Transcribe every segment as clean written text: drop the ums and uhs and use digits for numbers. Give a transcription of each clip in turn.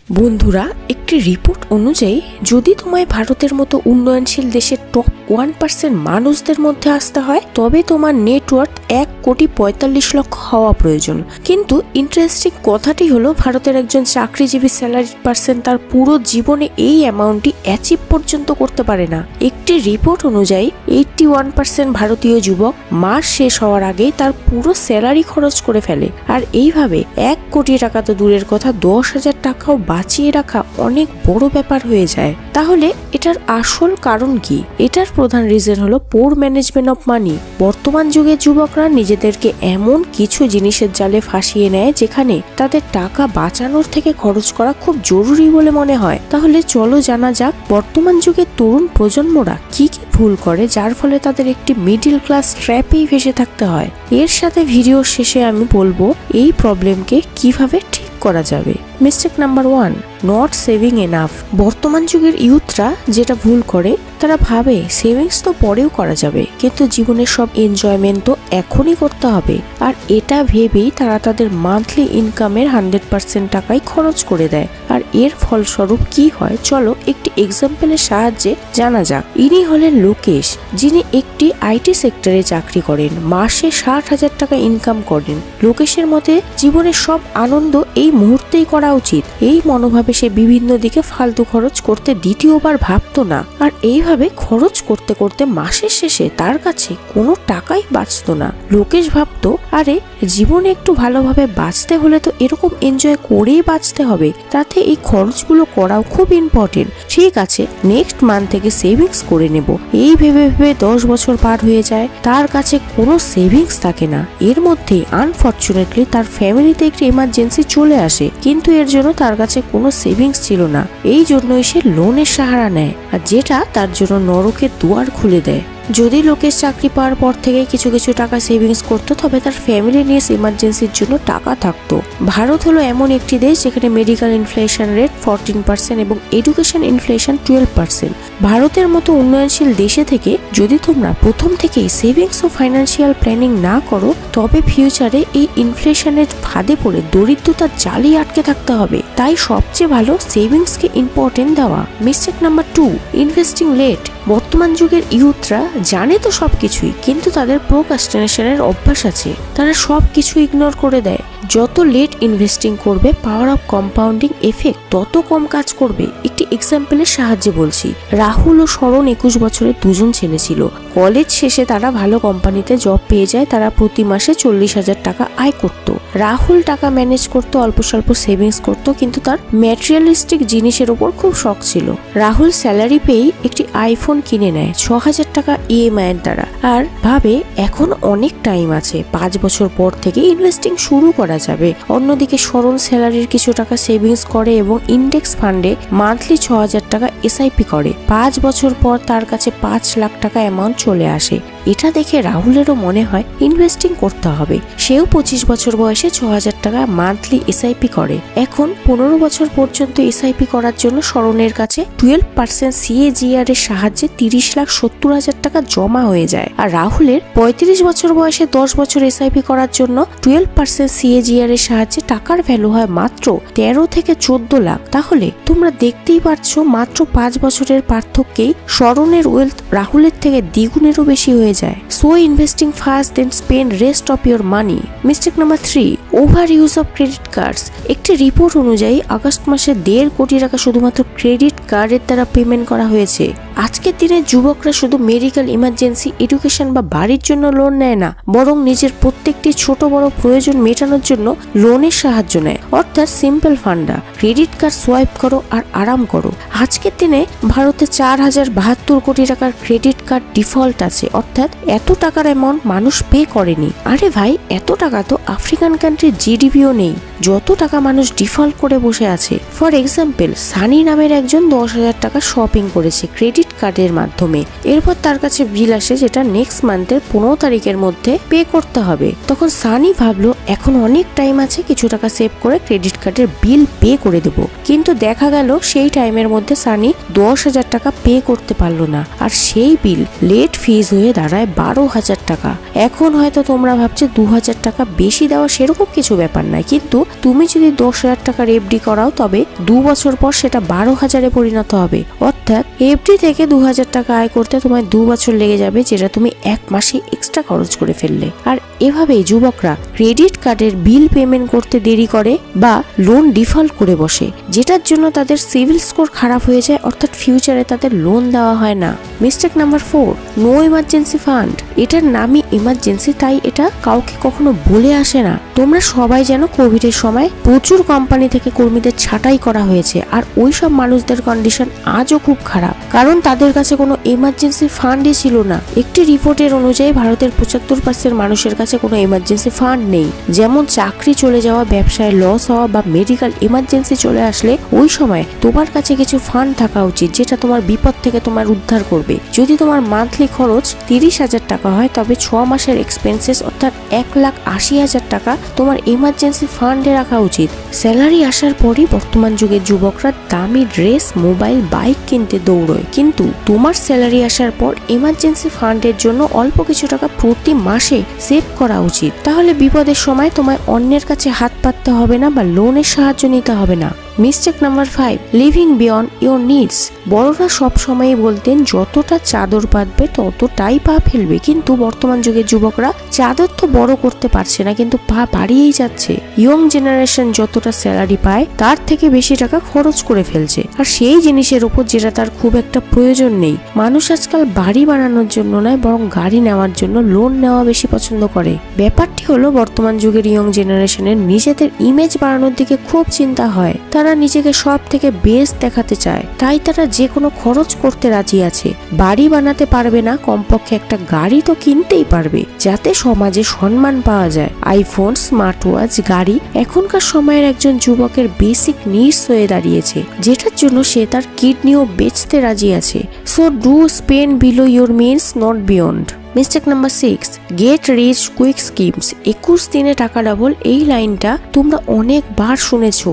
বন্ধুরা, একটি রিপোর্ট অনুযায়ী যদি তোমায় ভারতের মতো উন্নয়নশীল দেশের টপ 1% মানুষদের মধ্যে আসতে হয় তবে তোমার নেটওয়ার্থ 1,45,00,000 হওয়া প্রয়োজন। কিন্তু ইন্টারেস্টিং কথাটি হলো ভারতের একজন চাকরিজীবী স্যালারি পার্সন তার পুরো জীবনে এই অ্যামাউন্টটি অ্যাচিভ পর্যন্ত করতে পারে না। একটি রিপোর্ট অনুযায়ী 81% ভারতীয় যুবক মাস শেষ হওয়ার আগেই তার পুরো স্যালারি খরচ করে ফেলে। আর এইভাবে 1 কোটি টাকা তো দূরের কথা, 10,000 টাকাও বাঁচিয়ে রাখা অনেক বড় ব্যাপার হয়ে যায়। তাহলে এটার আসল কারণ কি? এটার প্রধান রিজন হলো পোর ম্যানেজমেন্ট অফ মানি। বর্তমান যুগের যুবকরা নিজেদেরকে এমন কিছু জিনিসের জালে ফাঁসিয়ে নেয় যেখানে তাদের টাকা বাঁচানোর থেকে খরচ করা খুব জরুরি বলে মনে হয়। তাহলে চলো জানা যাক বর্তমান যুগের তরুণ প্রজন্মরা কি কি ভুল করে যার ফলে তাদের একটি মিডল ক্লাস ট্র্যাপেই ভেসে থাকতে হয়। এর সাথে ভিডিওর শেষে আমি বলবো এই প্রবলেমকে কিভাবে ঠিক করা যাবে। Mistake number 1, not saving enough. বর্তমান যুগের ইউথরা যেটা ভুল করে তারা ভাবে সেভিংস তো পরেও করা যাবে, কিন্তু জীবনের সব এনজয়মেন্ট তো এখনই করতে হবে। আর এটা ভেবেই তারা তাদের মান্থলি ইনকামের 100% টাকাই খরচ করে দেয়। আর এর ফলস্বরূপ কি হয় চলো একটি এক্সাম্পলের সাহায্যে জানা যাক। ইনি হলেন লোকেশ, যিনি একটি আইটি সেক্টরে চাকরি করেন, মাসে 60,000 টাকা ইনকাম করেন। লোকেশের মতে জীবনের সব আনন্দ এই মুহূর্তেই করা উচিত। এই মনোভাবে সে বিভিন্ন দিকে ফালতু খরচ করতে দ্বিতীয়বার ভাবতো না। আর এইভাবে খরচ করতে করতে মাসের শেষে তার কাছে কোনো টাকাই বাঁচতো না। লোকেশ ভাবতো আরে জীবনে একটু ভালোভাবে বাঁচতে হলে তো এরকম এনজয় করেই বাঁচতে হবে, তাতে এই খরচগুলো করাও খুব ইম্পর্টেন্ট। ঠিক আছে, নেক্সট মান্থ থেকে সেভিংস করে নেব। এই ভেবে ভেবে 10 বছর পার হয়ে যায়, তার কাছে কোনো সেভিংস থাকে না। এর মধ্যে আনফরচুনেটলি তার ফ্যামিলিতে একটি এমার্জেন্সি চলে আসে, কিন্তু এর জন্য তার কাছে কোনো সেভিংস ছিল না। এই জন্যই সে লোনের সাহারা নেয়, আর যেটা তার জন্য নরকের দুয়ার খুলে দেয়। যদি লোকেশ চাকরি পাওয়ার পর থেকে কিছু কিছু টাকা সেভিংস করতো তবে তার ফ্যামিলি নিয়ে ইমার্জেন্সির জন্য টাকা থাকতো। ভারত হলো এমন একটি দেশ যেখানে মেডিকেল ইনফ্লেশন রেট 14% এবং এডুকেশন ইনফ্লেশন 12%। ভারতের মতো উন্নয়নশীল দেশে থেকে যদি তোমরা প্রথম থেকেই সেভিংস ও ফাইন্যান্সিয়াল প্ল্যানিং না করো তবে ফিউচারে এই ইনফ্লেশনের ফাঁদে পড়ে দরিদ্রতার জালে আটকে থাকতে হবে। তাই সবচেয়ে ভালো সেভিংসকে ইম্পর্টেন্ট দেওয়া। Mistake number 2, investing late. বর্তমান যুগের ইউথরা জানে তো সবকিছুই, কিন্তু তাদের প্রোক্রাস্টিনেশনের অভ্যাস আছে। তারা সবকিছু ইগনোর করে দেয়। যত লেট ইনভেস্টিং করবে পাওয়ার অফ কম্পাউন্ডিং এফেক্ট তত কম কাজ করবে। একটি এক্সাম্পলের সাহায্যে বলছি। রাহুল ও শরণ 21 বছরের দুজন ছেলে ছিল। কলেজ শেষে তারা ভালো কোম্পানিতে জব পেয়ে যায়। তারা প্রতি মাসে 40,000 টাকা আয় করত। রাহুল টাকা ম্যানেজ করতো, অল্প স্বল্প সেভিংস করতো, কিন্তু তার ম্যাটেরিয়ালিস্টিক জিনিসের উপর খুব শখ ছিল। রাহুল স্যালারি পেয়েই একটি আইফোন কিনে নেয় 6,000 টাকা ইএমআই এর দ্বারা, আর ভাবে এখন অনেক টাইম আছে, 5 বছর পর থেকে ইনভেস্টিং শুরু করা যাবে। অন্যদিকে শরণ স্যালারির কিছু টাকা সেভিংস করে এবং ইন্ডেক্স ফান্ডে মান্থলি 6,000 টাকা এসআইপি করে। 5 বছর পর তার কাছে 5 লাখ টাকা অ্যামাউন্ট চলে আসে। এটা দেখে রাহুলেরও মনে হয় ইনভেস্টিং করতে হবে। সেও 25 বছর বয়সে 6,000 টাকা মান্থলি এসআইপি করে। এখন 15 বছর পর্যন্ত এসআইপি করার জন্য শরণের কাছে 12% সিএজিআর এর সাহায্যে 30,70,000 টাকা জমা হয়ে যায়। আর রাহুলের 35 বছর বয়সে 10 বছর এসআইপি করার জন্য 12% সিএজিআর এর সাহায্যে টাকার ভ্যালু হয় মাত্র 13 থেকে 14 লাখ। তাহলে তোমরা দেখতেই পারছো মাত্র 5 বছরের পার্থক্যেই শরণের ওয়েলথ রাহুলের থেকে দ্বিগুণেরও বেশি হয়ে যায়। So investing first then spend rest of your money. Mistake number 3, over use of credit cards. একটি রিপোর্ট অনুযায়ী আগস্ট মাসে 1.5 কোটি টাকা শুধুমাত্র ক্রেডিট কার্ডের দ্বারা পেমেন্ট করা হয়েছে। আজকের দিনে যুবকরা শুধু মেডিকেল ইমার্জেন্সি, এডুকেশন বা বাড়ির জন্য লোন নেয় না, বরং নিজের প্রত্যেকটি ছোট বড় প্রয়োজন মেটানোর জন্য লোনের সাহায্য নেয়। অর্থাৎ সিম্পল ফান্ডা, ক্রেডিট কার্ড সোয়াইপ করো আর আরাম করো। আজকের দিনে ভারতে 4,072 কোটি টাকার ক্রেডিট কার্ড ডিফল্ট আছে, অর্থাৎ এত টাকার অ্যামাউন্ট মানুষ পে করেনি। আরে ভাই, এত টাকা তো আফ্রিকান কান্ট্রির জিডিপিও নেই, যত টাকা মানুষ ডিফল্ট করে বসে আছে। ফর এক্সাম্পল, সানি নামের একজন 10,000 টাকা শপিং করেছে ক্রেডিট কার্ডের মাধ্যমে। এরপর তার কাছে বিল আসে যেটা নেক্সট মান্থের 15 তারিখের মধ্যে পে করতে হবে। তখন সানি ভাবলো এখন অনেক টাইম আছে, কিছু টাকা সেভ করে ক্রেডিট কার্ডের বিল পে করে দেব। কিন্তু দেখা গেল সেই টাইমের মধ্যে সানি 10,000 টাকা পে করতে পারলো না, আর সেই বিল লেট ফিজ হয়ে দাঁড়ায় 12,000 টাকা। এখন হয়তো তোমরা ভাবছো 2,000 টাকা বেশি দেওয়া সেরকম কিছু ব্যাপার নয়, কিন্তু তুমি যদি 10,000 টাকার এফডি করাও তবে 2 বছর পর সেটা 12,000-এ পরিণত হবে। অর্থাৎ এফডি থেকে 2,000 টাকা আয় করতে তোমার 2 বছর লেগে যাবে, যেটা তুমি 1 মাসে এক্সট্রা খরচ করে ফেললে। আর এভাবেই যুবকরা ক্রেডিট কার্ডের বিল পেমেন্ট করতে দেরি করে বা লোন ডিফল্ট করে বসে, যেটার জন্য তাদের সিভিল স্কোর খারাপ হয়ে যায়, অর্থাৎ ফিউচারে তাদের লোন দেওয়া হয় না। Mistake number 4, no emergency fund. এটার নামই ইমার্জেন্সি, তাই এটা কাউকে কখনো বলে আসে না। তোমরা সবাই জানো কোভিডের সময় প্রচুর কোম্পানি থেকে কর্মীদের ছাঁটাই করা হয়েছে, আর ওই সব মানুষদের কন্ডিশন আজও খুব খারাপ, কারণ তাদের কাছে কোনো ইমার্জেন্সি ফান্ডই ছিল না। একটি রিপোর্টের অনুযায়ী ভারতের 75% মানুষের কাছে কোনো ইমার্জেন্সি ফান্ড নেই। যেমন চাকরি চলে যাওয়া, ব্যবসায় লস হওয়া বা মেডিকেল ইমার্জেন্সি চলে আসলে ওই সময় তোমার কাছে কিছু ফান্ড থাকা উচিত, যেটা তোমার বিপদ থেকে তোমার উদ্ধার করবে। যদি তোমার মান্থলি খরচ 30,000 টাকা হয় তবে 6 মাসের এক্সপেন্সেস অর্থাৎ 1,80,000 টাকা তোমার ইমার্জেন্সি ফান্ডে রাখা উচিত। স্যালারি আসার পরই বর্তমান যুগের যুবকরা দামি ড্রেস, মোবাইল, বাইক কিনতে দৌড়য়, কিন্তু তোমার স্যালারি আসার পর ইমার্জেন্সি ফান্ডের জন্য অল্প কিছু টাকা প্রতি মাসে সেভ করা উচিত। তাহলে বিপদের সময় তোমায় অন্যের কাছে হাত পাততে হবে না বা লোনের সাহায্য নিতে হবে না। Mistake number 5, living beyond your needs. বড়রা সব সময় বলতেন যতটা চাদর পাতবে ততটাই পা ফেলবে, কিন্তু বর্তমান যুগের যুবকরা চাদর তো বড় করতে পারছে না, কিন্তু পা বাড়িয়েই যাচ্ছে। ইয়ং জেনারেশন যতটা স্যালারি পায় তার থেকে বেশি টাকা খরচ করে ফেলছে, আর সেই জিনিসের উপর যেটা তার খুব একটা প্রয়োজন নেই। মানুষ আজকাল বাড়ি বানানোর জন্য নয়, বরং গাড়ি নেওয়ার জন্য লোন নেওয়া বেশি পছন্দ করে। ব্যাপারটি হলো বর্তমান যুগের ইয়ং জেনারেশনের নিজেদের ইমেজ বাড়ানোর দিকে খুব চিন্তা হয়। তারা নিজেকে সব থেকে বেস্ট দেখাতে চায়, তাই তারা যে কোনো খরচ করতে রাজি আছে। বাড়ি বানাতে পারবে না, কমপক্ষে একটা গাড়ি তো কিনতেই পারবে, যাতে সমাজে সম্মান পাওয়া যায়। আইফোন, স্মার্ট ওয়াচ, গাড়ি এখনকার সময়ের একজন যুবকের বেসিক নিডস হয়ে দাঁড়িয়েছে, যেটার জন্য সে তার কিডনিও বেচতে রাজি আছে। So do spend below your means, not beyond. Mistake number 6, get rich quick schemes. 21 দিনে টাকা ডাবল, এই লাইনটা তোমরা অনেকবার শুনেছো।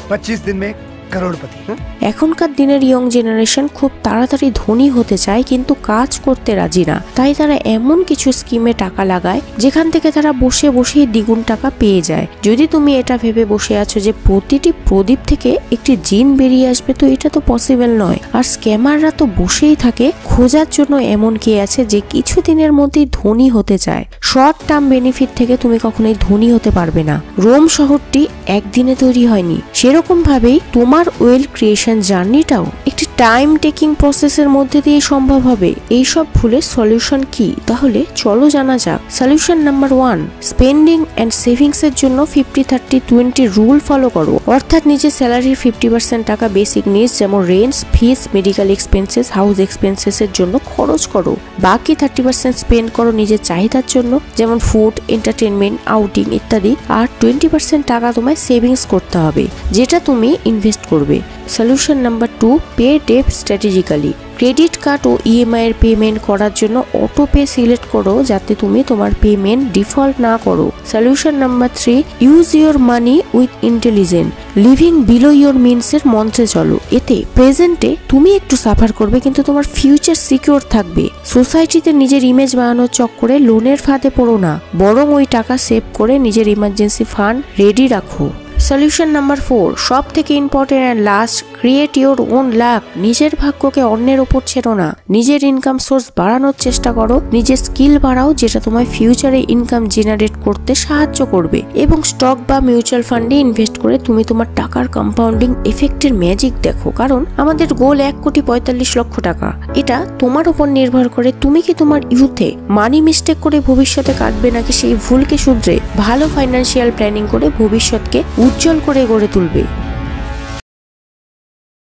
25 दिन में करोड़पति। এখনকার দিনের ইয়ং জেনারেশন খুব তাড়াতাড়ি ধনী হতে চায়, কিন্তু কাজ করতে রাজি না। তাই তারা এমন কিছু স্কিমে টাকা লাগায় যেখান থেকে তারা বসে বসেই দ্বিগুণ টাকা পেয়ে যায়। যদি তুমি এটা ভেবে বসে আছো যে প্রতিটি প্রদীপ থেকে একটি জিন বেরিয়ে আসবে, তো এটা তো পসিবল নয়। আর স্ক্যামাররা তো বসেই থাকে খোঁজার জন্য এমন কে আছে যে কিছু দিনের মধ্যেই ধনী হতে চায়। শর্ট টার্ম বেনিফিট থেকে তুমি কখনোই ধনী হতে পারবে না। রোম শহরটি একদিনে তৈরি হয়নি, সেরকম ভাবেই তোমার ওয়েলথ ক্রিয়েশন জার্নিটাও একটি টাইম টেকিং প্রসেসের মধ্যে দিয়ে সম্ভব হবে। এইসব ভুলের সলিউশন কি? তাহলে চলো জানা যাক। Solution number 1, spending and savings এর জন্য 50-30-20 রুল ফলো করো। অর্থাৎ নিজের স্যালারির 50% টাকা বেসিক নিডস যেমন রেন্ট, ফিস, মেডিকেল এক্সপেন্সেস, হাউস এক্সপেন্সেস এর জন্য খরচ করো। বাকি 30% স্পেন্ড করো নিজের চাহিদার জন্য, যেমন ফুড, এন্টারটেনমেন্ট, আউটিং ইত্যাদি। আর 20% টাকা তোমায় সেভিংস করতে হবে, যেটা তুমি ইনভেস্ট করবে। Solution number 2, pay debt strategically. Credit card ও ইএমআই এর পেমেন্ট করার জন্য অটো পে সিলেক্ট করো, যাতে তুমি তোমার পেমেন্ট ডিফল্ট না করো। Solution number 3, use your money with intelligence. Living below your means এর মন্ত্রে চলো। এতে প্রেজেন্টে তুমি একটু সাফার করবে, কিন্তু তোমার ফিউচার সিকিউর থাকবে। সোসাইটিতে নিজের ইমেজ বানানোর চক্করে লোনের ফাঁদে পড়ো না, বরং ওই টাকা সেভ করে নিজের ইমার্জেন্সি ফান্ড রেডি রাখো। সলিউশন নাম্বার 4, সব থেকে important and last, create your own lakh. নিজের ভাগ্যকে অন্যের উপর ছেড়ো না, নিজের ইনকাম সোর্স বাড়ানোর চেষ্টা করো। নিজের স্কিল বাড়াও, যেটা তোমায় ফিউচারে ইনকাম জেনারেট করতে সাহায্য করবে। এবং স্টক বা মিউচুয়াল ফান্ডে ইনভেস্ট করে তুমি তোমার টাকার কম্পাউন্ডিং এফেক্টের ম্যাজিক দেখো। কারণ আমাদের গোল 1,45,00,000 টাকা। এটা তোমার উপর নির্ভর করে তুমি কি তোমার ইউথে মানি মিস্টেক করে ভবিষ্যতে কাটবে, নাকি সেই ভুলকে শুধরে ভালো ফাইন্যান্সিয়াল প্ল্যানিং করে ভবিষ্যৎকে উজ্জ্বল করে গড়ে তুলবে।